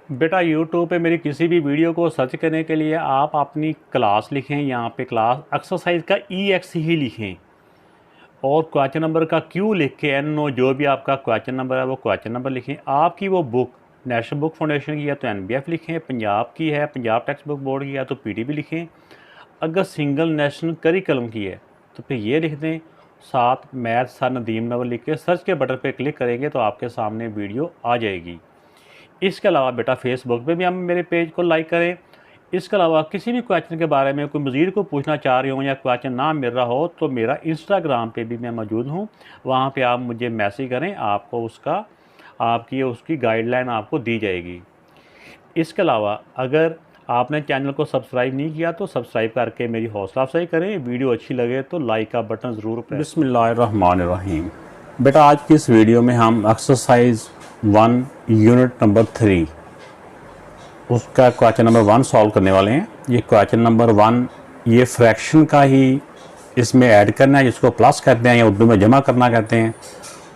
बेटा YouTube पे मेरी किसी भी वीडियो को सर्च करने के लिए आप अपनी क्लास लिखें, यहाँ पे क्लास एक्सरसाइज का EX ही लिखें और क्वेश्चन नंबर का Q लिख के NO जो भी आपका क्वेश्चन नंबर है वो क्वेश्चन नंबर लिखें। आपकी वो बुक नेशनल बुक फाउंडेशन की है तो NBF लिखें, पंजाब की है पंजाब टेक्स्ट बुक बोर्ड की है तो PTB लिखें, अगर सिंगल नेशनल करिकुलम की है तो फिर ये लिख दें, साथ मैथ सर नदीम नवल लिख के सर्च के बटन पे क्लिक करेंगे तो आपके सामने वीडियो आ जाएगी। इसके अलावा बेटा फेसबुक पे भी हम मेरे पेज को लाइक करें। इसके अलावा किसी भी क्वेश्चन के बारे में कोई मज़ीद को पूछना चाह रहे हो या क्वेश्चन ना मिल रहा हो तो मेरा इंस्टाग्राम पे भी मैं मौजूद हूँ, वहाँ पे आप मुझे मैसेज करें, आपको उसकी गाइडलाइन आपको दी जाएगी। इसके अलावा अगर आपने चैनल को सब्सक्राइब नहीं किया तो सब्सक्राइब करके मेरी हौसला अफजाई करें। वीडियो अच्छी लगे तो लाइक का बटन ज़रूर प्रेस। बिस्मिल्लाहिर्रहमानिर्रहीम। बेटा आज की इस वीडियो में हम एक्सरसाइज 1 यूनिट नंबर 3 उसका क्वेश्चन नंबर 1 सॉल्व करने वाले हैं। ये क्वेश्चन नंबर 1 ये फ्रैक्शन का ही इसमें ऐड करना है, जिसको प्लस कहते हैं या उर्दू में जमा करना कहते हैं,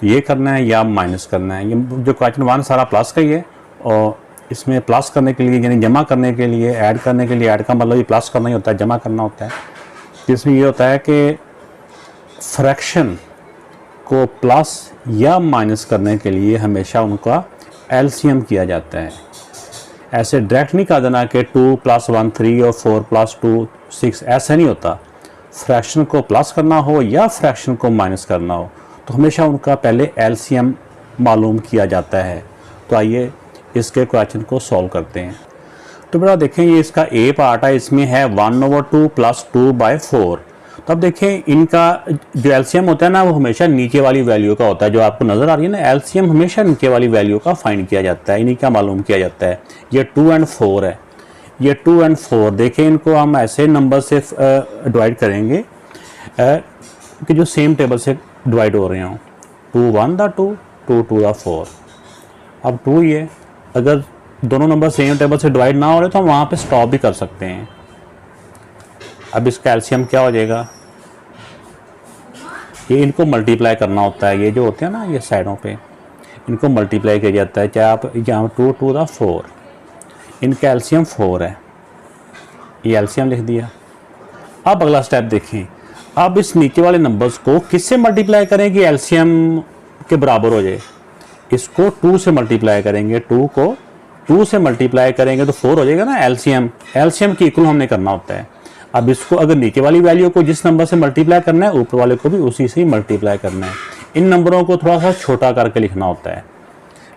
ये करना है या माइनस करना है। ये जो क्वेश्चन 1 सारा प्लस का ही है और इसमें प्लस करने के लिए यानी जमा करने के लिए ऐड करने के लिए, ऐड का मतलब ये प्लस करना ही होता है, जमा करना होता है। इसमें ये होता है कि फ्रैक्शन को प्लस या माइनस करने के लिए हमेशा उनका एलसीएम किया जाता है। ऐसे डायरेक्ट नहीं कहा देना कि 2 + 1 3 और 4 + 2 6, ऐसा नहीं होता। फ्रैक्शन को प्लस करना हो या फ्रैक्शन को माइनस करना हो तो हमेशा उनका पहले एलसीएम मालूम किया जाता है। तो आइए इसके क्वेश्चन को सॉल्व करते हैं। तो बेटा देखें ये इसका ए पार्ट है, इसमें है 1/2 + 2/4। तो अब देखें इनका जो एलसीएम होता है ना वो हमेशा नीचे वाली वैल्यू का होता है। जो आपको नज़र आ रही है ना एलसीएम हमेशा नीचे वाली वैल्यू का फाइंड किया जाता है, इन्हीं का मालूम किया जाता है। ये 2 और 4 है, ये 2 और 4 देखें इनको हम ऐसे नंबर से डिवाइड करेंगे कि जो सेम टेबल से डिवाइड हो रहे हों। 2 × 1 = 2, 2 × 2 = 4। अब 2 ये अगर दोनों नंबर सेम टेबल से डिवाइड ना हो रहे तो हम वहाँ पे स्टॉप भी कर सकते हैं। अब इसका एलसीएम क्या हो जाएगा, ये इनको मल्टीप्लाई करना होता है। ये जो होते हैं ना ये साइडों पे इनको मल्टीप्लाई किया जाता है, चाहे आप यहाँ 2 × 2 = 4, इनका एलसीएम 4 है, ये एलसीएम लिख दिया। अब अगला स्टेप देखें, अब इस नीचे वाले नंबर्स को किससे मल्टीप्लाई करें कि एलसीएम के बराबर हो जाए। इसको 2 से मल्टीप्लाई करेंगे, 2 को 2 से मल्टीप्लाई करेंगे तो 4 हो जाएगा ना एलसीएम। एलसीएम की इक्वल हमने करना होता है। अब इसको अगर नीचे वाली वैल्यू को जिस नंबर से मल्टीप्लाई करना है ऊपर वाले को भी उसी से ही मल्टीप्लाई करना है। इन नंबरों को थोड़ा सा छोटा करके लिखना होता है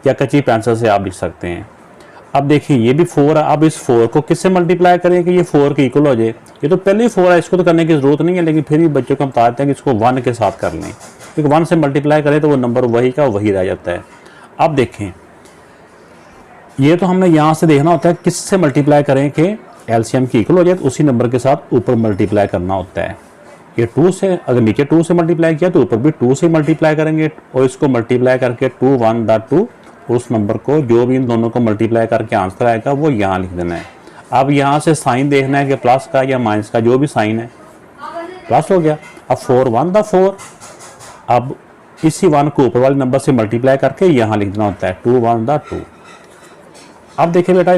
या कच्ची पेंसिल से आप लिख सकते हैं। अब देखिए ये भी 4 है, अब इस 4 को किससे मल्टीप्लाई करें कि ये 4 के इक्वल हो जाए। ये तो पहले ही 4 है, इसको तो करने की ज़रूरत नहीं है, लेकिन फिर भी बच्चों को हम बताते हैं कि इसको 1 के साथ कर लें, क्योंकि 1 से मल्टीप्लाई करें तो वो नंबर वही का वही रह जाता है। अब देखें ये तो हमने यहाँ से देखना होता है किससे मल्टीप्लाई करें कि एलसीएम की इक्वल हो जाए, तो उसी नंबर के साथ ऊपर मल्टीप्लाई करना होता है। ये 2 से अगर नीचे 2 से मल्टीप्लाई किया तो ऊपर भी 2 से मल्टीप्लाई करेंगे और इसको मल्टीप्लाई करके 2 × 1 = 2, उस नंबर को जो भी इन दोनों को मल्टीप्लाई करके आंसर आएगा वो यहाँ लिख देना है। अब यहाँ से साइन देखना है कि प्लस का या माइनस का, जो भी साइन है प्लस हो गया। अब 4 × 1 = 4, अब इसी 1 को ऊपर वाले नंबर से मल्टीप्लाई करके यहाँ लिख देना होता है 2 × 1 = 2। अब देखिए बेटा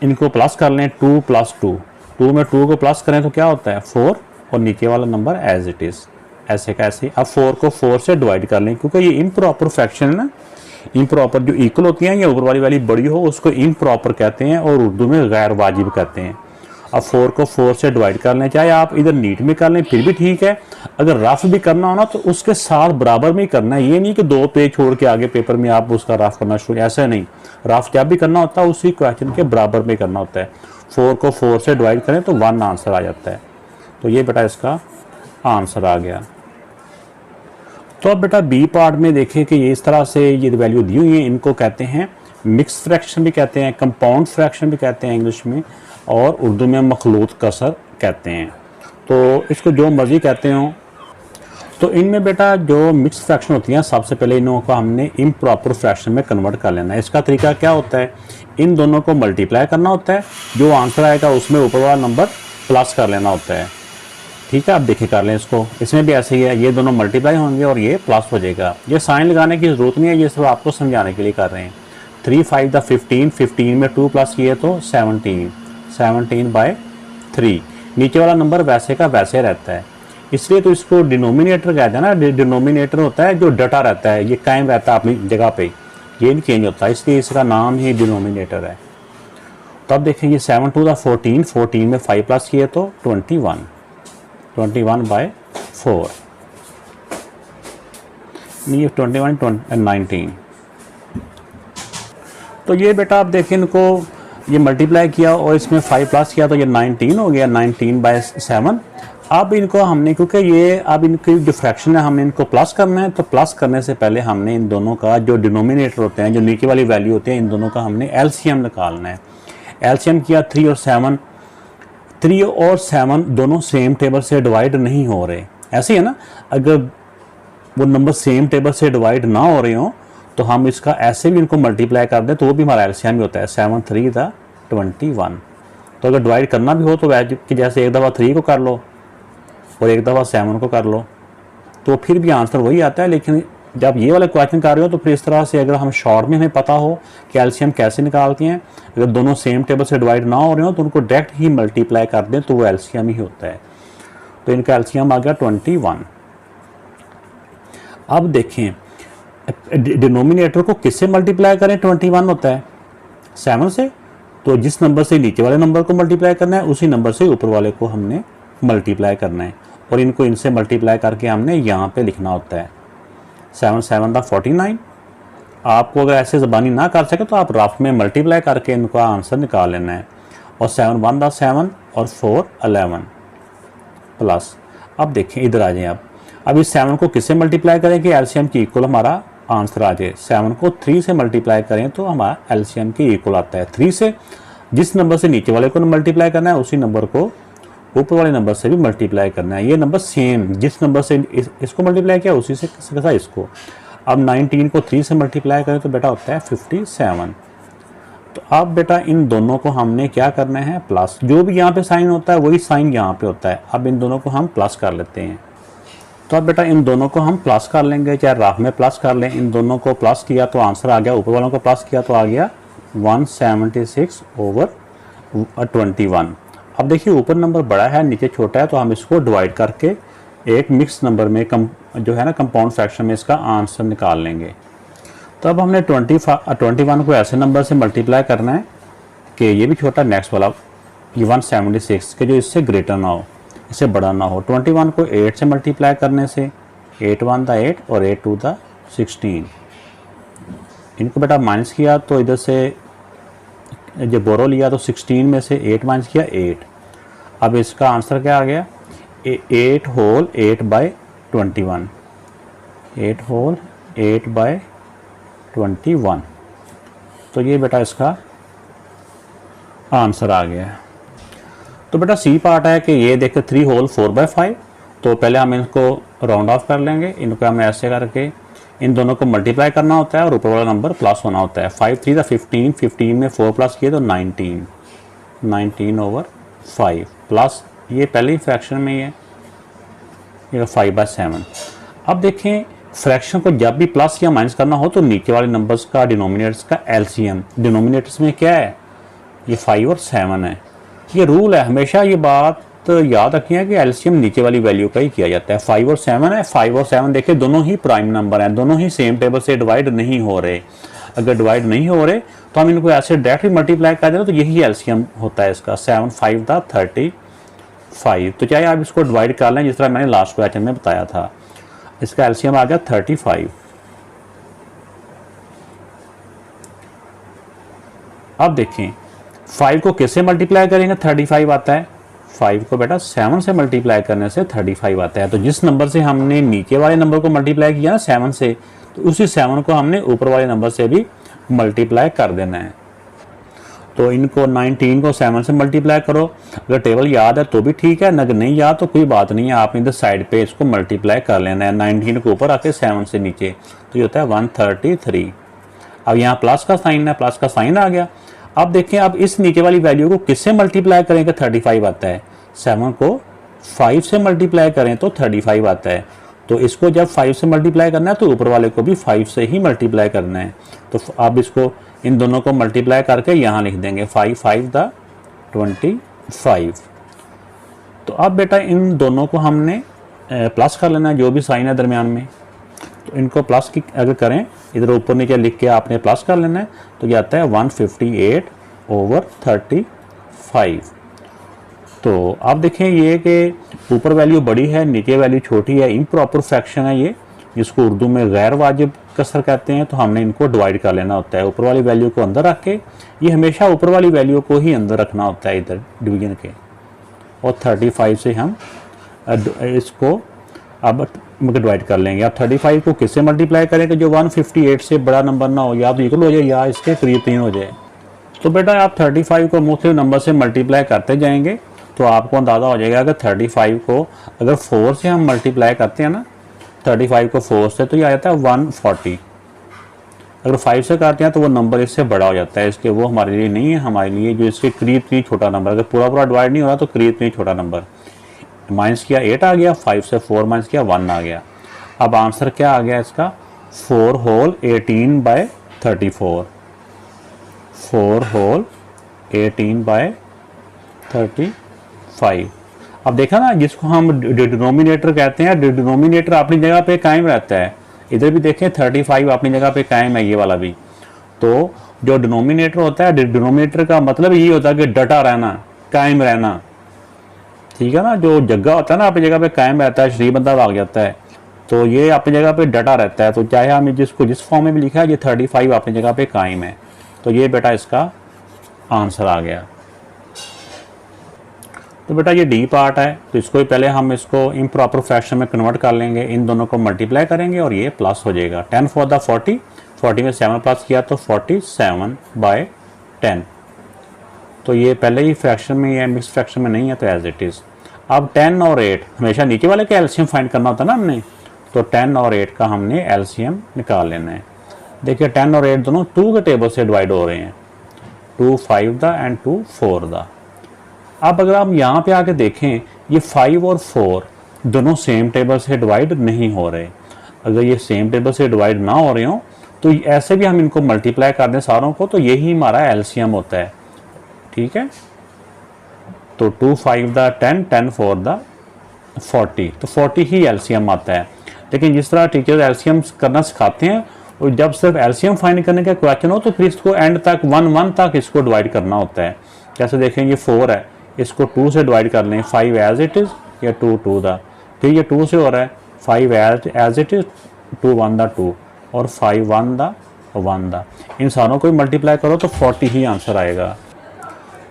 इनको प्लस कर लें, 2 + 2, 2 में 2 को प्लस करें तो क्या होता है 4 और नीचे वाला नंबर एज इट इज़ ऐसे का ऐसे। अब 4 को 4 से डिवाइड कर लें, क्योंकि ये इम्प्रॉपर फ्रैक्शन है ना, इम्प्रॉपर जो इक्वल होती हैं या ऊपर वाली वैल्यू बड़ी हो उसको इम्प्रॉपर कहते हैं और उर्दू में गैर वाजिब कहते हैं। अब 4 को 4 से डिवाइड कर लें, चाहे आप इधर नीट में कर लें फिर भी ठीक है, अगर रफ भी करना हो ना तो उसके साथ बराबर में ही करना है। ये नहीं कि 2 पेज छोड़ के आगे पेपर में आप उसका रफ करना शुरू, ऐसा नहीं। रफ जब भी करना होता है उसी क्वेश्चन के बराबर में करना होता है। 4 को 4 से डिवाइड करें तो 1 आंसर आ जाता है। तो ये बेटा इसका आंसर आ गया। तो अब बेटा बी पार्ट में देखें कि ये इस तरह से ये वैल्यू दी हुई है, इनको कहते हैं मिक्स फ्रैक्शन भी कहते हैं, कंपाउंड फ्रैक्शन भी कहते हैं इंग्लिश में, और उर्दू में मखलूत कसर कहते हैं। तो इसको जो मर्जी कहते हो। तो इनमें बेटा जो मिक्स फ्रैक्शन होती हैं सबसे पहले इनों को हमने इम्प्रॉपर फ्रैक्शन में कन्वर्ट कर लेना है। इसका तरीका क्या होता है, इन दोनों को मल्टीप्लाई करना होता है, जो आंसर आएगा उसमें ऊपर वाला नंबर प्लस कर लेना होता है। ठीक है, आप देखिए कर लें इसको। इसमें भी ऐसे ही है, ये दोनों मल्टीप्लाई होंगे और ये प्लस हो जाएगा। ये साइन लगाने की ज़रूरत नहीं है, ये सिर्फ आपको समझाने के लिए कर रहे हैं। 3 5 द 15, 15 में 2 प्लस किए तो 17, 17/3। नीचे वाला नंबर वैसे का वैसे रहता है, इसलिए तो इसको डिनोमिनेटर कहते हैं ना। डिनोमिनेटर होता है जो डटा रहता है, ये कायम रहता है अपनी जगह पे, ये नहीं चेंज होता, इसलिए इसका नाम ही डिनोमिनेटर है। तो अब देखें ये 7 2 द 14, 14 में 5 प्लस किए तो 21, 21/4, ये 21 19। तो ये बेटा आप देखें, इनको ये मल्टीप्लाई किया और इसमें 5 प्लस किया तो ये 19 हो गया, 19/7। अब इनको हमने, क्योंकि ये अब इनकी जो फ्रैक्शन है हमने इनको प्लस करना है, तो प्लस करने से पहले हमने इन दोनों का जो डिनोमिनेटर होते हैं, जो नीचे वाली वैल्यू होते हैं, इन दोनों का हमने एलसीएम निकालना है। एलसीएम किया 3 और 7, 3 और 7 दोनों सेम टेबल से डिवाइड नहीं हो रहे, ऐसे है ना। अगर वो नंबर सेम टेबल से डिवाइड ना हो रहे हों तो हम इसका ऐसे भी इनको मल्टीप्लाई कर दें तो वो भी हमारा एलसीएम ही होता है, 7 3 द 21। तो अगर डिवाइड करना भी हो तो कि जैसे एक दफ़ा 3 को कर लो और एक दफ़ा 7 को कर लो, तो फिर भी आंसर वही आता है। लेकिन जब ये वाला क्वेश्चन कर रहे हो तो फिर इस तरह से अगर हम शॉर्ट में हमें पता हो कि एलसीएम कैसे निकालते हैं, अगर दोनों सेम टेबल से डिवाइड ना हो रहे हो तो उनको डायरेक्ट ही मल्टीप्लाई कर दें तो वो एलसीएम ही होता है। तो इनका एलसीएम आ गया 21। अब देखें डिनोमिनेटर को किससे मल्टीप्लाई करें, 21 होता है 7 से, तो जिस नंबर से नीचे वाले नंबर को मल्टीप्लाई करना है उसी नंबर से ऊपर वाले को हमने मल्टीप्लाई करना है, और इनको इनसे मल्टीप्लाई करके हमने यहाँ पे लिखना होता है 7 7 द 49। आपको अगर ऐसे ज़बानी ना कर सके तो आप रफ में मल्टीप्लाई करके इनका आंसर निकाल लेना है। और 7 1 द 7 और 4 11 प्लस। अब देखें इधर आ जाएं, अब इस 7 को किससे मल्टीप्लाई करें कि एलसीएम की इक्वल हमारा आंसर आ जाए। 7 को 3 से मल्टीप्लाई करें तो हमारा एलसीएम की इक्वल आता है 3 से। जिस नंबर से नीचे वाले को मल्टीप्लाई करना है उसी नंबर को ऊपर वाले नंबर से भी मल्टीप्लाई करना है। ये नंबर सेम, जिस नंबर से इसको मल्टीप्लाई किया उसी से कैसा इसको। अब 19 को 3 से मल्टीप्लाई करें तो बेटा होता है 57। तो अब बेटा इन दोनों को हमने क्या करना है, प्लस। जो भी यहाँ पे साइन होता है वही साइन यहाँ पे होता है। अब इन दोनों को हम प्लस कर लेते हैं। तो अब बेटा इन दोनों को हम प्लस कर लेंगे, चाहे राफ में प्लस कर लें। इन दोनों को प्लस किया तो आंसर आ गया, ऊपर वालों को प्लस किया तो आ गया 176/21। अब देखिए ऊपर नंबर बड़ा है नीचे छोटा है, तो हम इसको डिवाइड करके एक मिक्स नंबर में जो है ना कंपाउंड फ्रैक्शन में इसका आंसर निकाल लेंगे। तो अब हमने 21 को ऐसे नंबर से मल्टीप्लाई करना है कि ये भी छोटा, नेक्स्ट वाला ये 176 के जो इससे ग्रेटर ना हो, इससे बड़ा ना हो। 21 को 8 से मल्टीप्लाई करने से 8 1 द 8 और 8 2 द 16। इनको बेटा माइनस किया तो इधर से जब बोरो लिया तो 16 में से 8 माइनस किया 8। अब इसका आंसर क्या आ गया, 8 होल 8/21, 8 होल 8/21। तो ये बेटा इसका आंसर आ गया। तो बेटा सी पार्ट है कि ये देखो 3 होल 4/5। तो पहले हम इनको राउंड ऑफ कर लेंगे, इनको हमें ऐसे करके इन दोनों को मल्टीप्लाई करना होता है और ऊपर वाला नंबर प्लस होना होता है। 5 3 द 15, 15 में 4 प्लस किए तो 19, 19/5 प्लस ये पहले ही फ्रैक्शन में ही है, ये 5/7। अब देखें फ्रैक्शन को जब भी प्लस या माइनस करना हो तो नीचे वाले नंबर्स का डिनोमिनेटर्स का एलसीएम, डिनोमिनेटर्स में क्या है, ये 5 और 7 है। ये रूल है, हमेशा ये बात याद रखिए कि एलसीएम नीचे वाली वैल्यू का ही किया जाता है। 5 और 7 है, 5 और 7 देखिए दोनों ही प्राइम नंबर हैं, दोनों ही सेम टेबल से डिवाइड नहीं हो रहे। अगर डिवाइड नहीं हो रहे तो हम इनको ऐसे डायरेक्टली मल्टीप्लाई कर दें तो यही एलसीएम होता है इसका, 7 5 द 35। तो चाहे आप इसको डिवाइड कर लें जिस तरह मैंने लास्ट क्वेश्चन में बताया था, इसका एलसीएम आ गया 35। अब देखें 5 को किससे मल्टीप्लाई करेंगे, 35 आता है। 5 को बेटा 7 से मल्टीप्लाई करने से 35 आता है। तो जिस नंबर से हमने नीचे वाले नंबर को मल्टीप्लाई किया ना 7 से, तो उसी 7 को हमने ऊपर वाले नंबर से भी मल्टीप्लाई कर देना है। तो इनको 19 को 7 से मल्टीप्लाई करो, अगर टेबल याद है तो भी ठीक है, अगर नहीं याद तो कोई बात नहीं है, आपने इधर साइड पे इसको मल्टीप्लाई कर लेना है। 19 को ऊपर आके 7 से नीचे, तो ये होता है 133। अब यहाँ प्लस का साइन है, प्लस का साइन आ गया। अब देखें अब इस नीचे वाली वैल्यू को किससे मल्टीप्लाई करेंगे, 35 आता है। 7 को 5 से मल्टीप्लाई करें तो 35 आता है। तो इसको जब 5 से मल्टीप्लाई करना है तो ऊपर वाले को भी 5 से ही मल्टीप्लाई करना है। तो अब इसको इन दोनों को मल्टीप्लाई करके यहाँ लिख देंगे 5 5 द 25। तो अब बेटा इन दोनों को हमने प्लस कर लेना है, जो भी साइन है दरमियान में। तो इनको प्लस की अगर करें, इधर ऊपर नीचे लिख के आपने प्लस कर लेना है, तो ये आता है 158/35। तो आप देखें ये कि ऊपर वैल्यू बड़ी है, नीचे वैल्यू छोटी है, इम्प्रॉपर फ्रैक्शन है ये, जिसको उर्दू में गैर वाजिब कसर कहते हैं। तो हमने इनको डिवाइड कर लेना होता है, ऊपर वाली वैल्यू को अंदर रख के। ये हमेशा ऊपर वाली वैल्यू को ही अंदर रखना होता है इधर डिवीजन के। और 35 से हम इसको अब डिवाइड कर लेंगे। अब 35 को किससे मल्टीप्लाई करेंगे, जो 158 से बड़ा नंबर ना हो, या तो इक्वल हो जाए या इसके करीब 3 हो जाए। तो बेटा आप 35 को मुख्तलिफ नंबर से मल्टीप्लाई करते जाएंगे तो आपको अंदाज़ा हो जाएगा कि 35 को अगर 4 से हम मल्टीप्लाई करते हैं ना, 35 को 4 से, तो ये आ जाता है 140। अगर 5 से करते हैं तो वो नंबर इससे बड़ा हो जाता है, इसके वो हमारे लिए नहीं है, हमारे लिए जो इसके करीब 3 छोटा नंबर। अगर पूरा पूरा डिवाइड नहीं हो रहा तो करीब 3 छोटा नंबर। माइनस किया 8 आ गया, 5 से 4 माइनस किया 1 आ गया। अब आंसर क्या आ गया इसका, 4 होल 18/34। 4 होल 18/35। अब देखा ना, जिसको हम डिनोमिनेटर कहते हैं, डिनोमिनेटर अपनी जगह पे कायम रहता है। इधर भी देखें 35 अपनी जगह पे कायम है, ये वाला भी। तो जो डिनोमिनेटर होता है, डिनोमिनेटर का मतलब ये होता है कि डटा रहना, कायम रहना, ठीक है ना। जो जगह होता है ना अपनी जगह पे कायम रहता है, शरीफ बंदा भाग जाता है, तो ये अपनी जगह पे डटा रहता है। तो चाहे हमें जिसको जिस फॉर्म में भी लिखा है, ये 35 अपनी जगह पे कायम है। तो ये बेटा इसका आंसर आ गया। तो बेटा ये डी पार्ट है, तो इसको ही पहले हम इसको इम्प्रॉपर फ्रैक्शन में कन्वर्ट कर लेंगे, इन दोनों को मल्टीप्लाई करेंगे और ये प्लस हो जाएगा। 10 4 द 40, 40 में 7 प्लस किया तो 47/10। तो ये पहले ही फ्रैक्शन में है, मिक्स फ्रैक्शन में नहीं है, तो एज इट इज़। अब 10 और 8 हमेशा नीचे वाले का एलसीएम फाइंड करना होता है ना हमने, तो 10 और 8 का हमने एलसीएम निकाल लेना है। देखिए 10 और 8 दोनों 2 के टेबल से डिवाइड हो रहे हैं, 2 5 द एंड 2 4 द। अब अगर आप यहाँ पे आके देखें, ये 5 और 4 दोनों सेम टेबल से डिवाइड नहीं हो रहे। अगर ये सेम टेबल से डिवाइड ना हो रहे हो तो ऐसे भी हम इनको मल्टीप्लाई कर दें सारों को, तो यही हमारा एलसीएम होता है, ठीक है। तो 2 5 द 10, 10 4 द 40, तो 40 ही एलसीएम आता है। लेकिन जिस तरह टीचर एलसीएम करना सिखाते हैं, और जब सिर्फ एलसीएम फाइंड करने का क्वेश्चन हो तो फिर इसको एंड तक 1 तक इसको डिवाइड करना होता है। जैसे देखें ये 4 है, इसको 2 से डिवाइड कर लें, 5 एज इट इज़ या 2 2 द, फिर ये 2 से हो रहा है, 5 एज इट इज़, 2 1 द 2 और 5 1 द 1 द। इन सारों को मल्टीप्लाई करो तो 40 ही आंसर आएगा।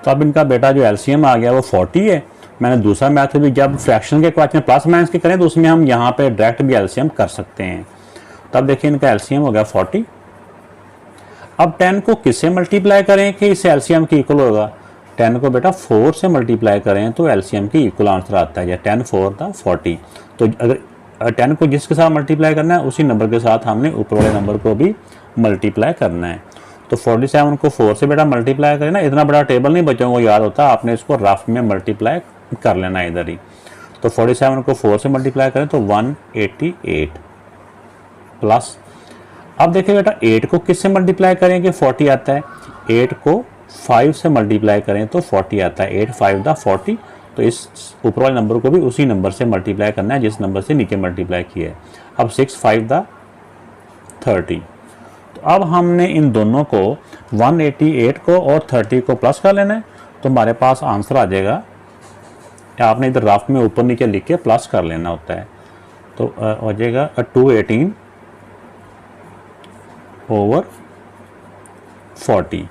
तो अब इनका बेटा जो एलसीएम आ गया वो 40 है। मैंने दूसरा मैथड भी, जब फ्रैक्शन के क्वेश्चन प्लस माइनस के करें तो उसमें हम यहाँ पे डायरेक्ट भी एलसीएम कर सकते हैं। तब देखिए इनका एलसीएम हो गया 40। अब 10 को किससे मल्टीप्लाई करें कि इस एलसीएम की इक्वल होगा, 10 को बेटा 4 से मल्टीप्लाई करें तो एलसीएम की इक्वल आंसर आता है, या 10 4 द 40। तो अगर 10 को जिसके साथ मल्टीप्लाई करना है उसी नंबर के साथ हमने ऊपर वाले नंबर को भी मल्टीप्लाई करना है। तो 47 को 4 से बेटा मल्टीप्लाई करें ना, इतना बड़ा टेबल नहीं बच्चों को याद होता, आपने इसको रफ में मल्टीप्लाई कर लेना इधर ही। तो 47 को 4 से मल्टीप्लाई करें तो 188 प्लस। अब देखिए बेटा 8 को किससे मल्टीप्लाई करें कि 40 आता है, 8 को 5 से मल्टीप्लाई करें तो 40 आता है, 8 5 द 40। तो इस ऊपर वाले नंबर को भी उसी नंबर से मल्टीप्लाई करना है जिस नंबर से नीचे मल्टीप्लाई किया है। अब 6 5 द 30। तो अब हमने इन दोनों को 188 को और 30 को प्लस कर लेना है, तो हमारे पास आंसर आ जाएगा। आपने इधर रफ में ऊपर नीचे लिख के प्लस कर लेना होता है, तो हो जाएगा 218/40।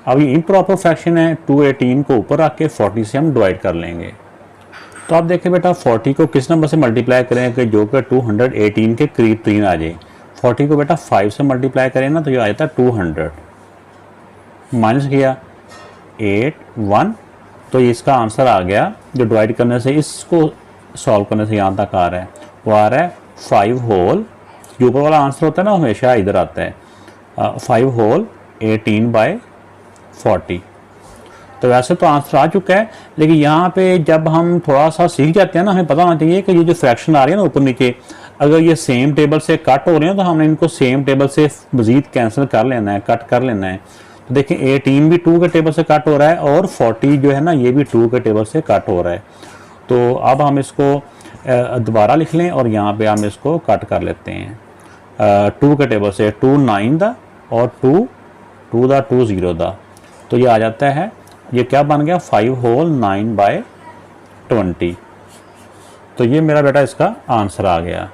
अब ये इम्प्रॉपर फ्रैक्शन है, 218 को ऊपर रख के 40 से हम डिवाइड कर लेंगे। तो आप देखिए बेटा 40 को किस नंबर से मल्टीप्लाई करें कि जो कि 218 के करीब 3 आ जाए। 40 को बेटा 5 से मल्टीप्लाई करें ना तो ये आ जाता है 200, माइनस किया 8 1, तो इसका आंसर आ गया जो डिवाइड करने से, इसको सॉल्व करने से यहाँ तक आ रहा है, वो आ रहा है 5 होल, जो ऊपर वाला आंसर होता है ना हमेशा इधर आता है, 5 होल 18/40। तो वैसे तो आंसर आ चुका है, लेकिन यहाँ पे जब हम थोड़ा सा सीख जाते हैं ना, हमें पता होना चाहिए कि ये जो फ्रैक्शन आ रही है ना ऊपर नीचे, अगर ये सेम टेबल से कट हो रहे हैं तो हमने इनको सेम टेबल से मज़ीद कैंसिल कर लेना है, कट कर लेना है। तो देखिए 18 भी 2 के टेबल से कट हो रहा है और 40 जो है ना ये भी 2 के टेबल से कट हो रहा है। तो अब हम इसको दोबारा लिख लें और यहाँ पे हम इसको कट कर लेते हैं। 2 के टेबल से 2 9 दा और 2 दा 2 0 दा, तो ये आ जाता है, ये क्या बन गया 5 होल 9/20। तो ये मेरा बेटा इसका आंसर आ गया।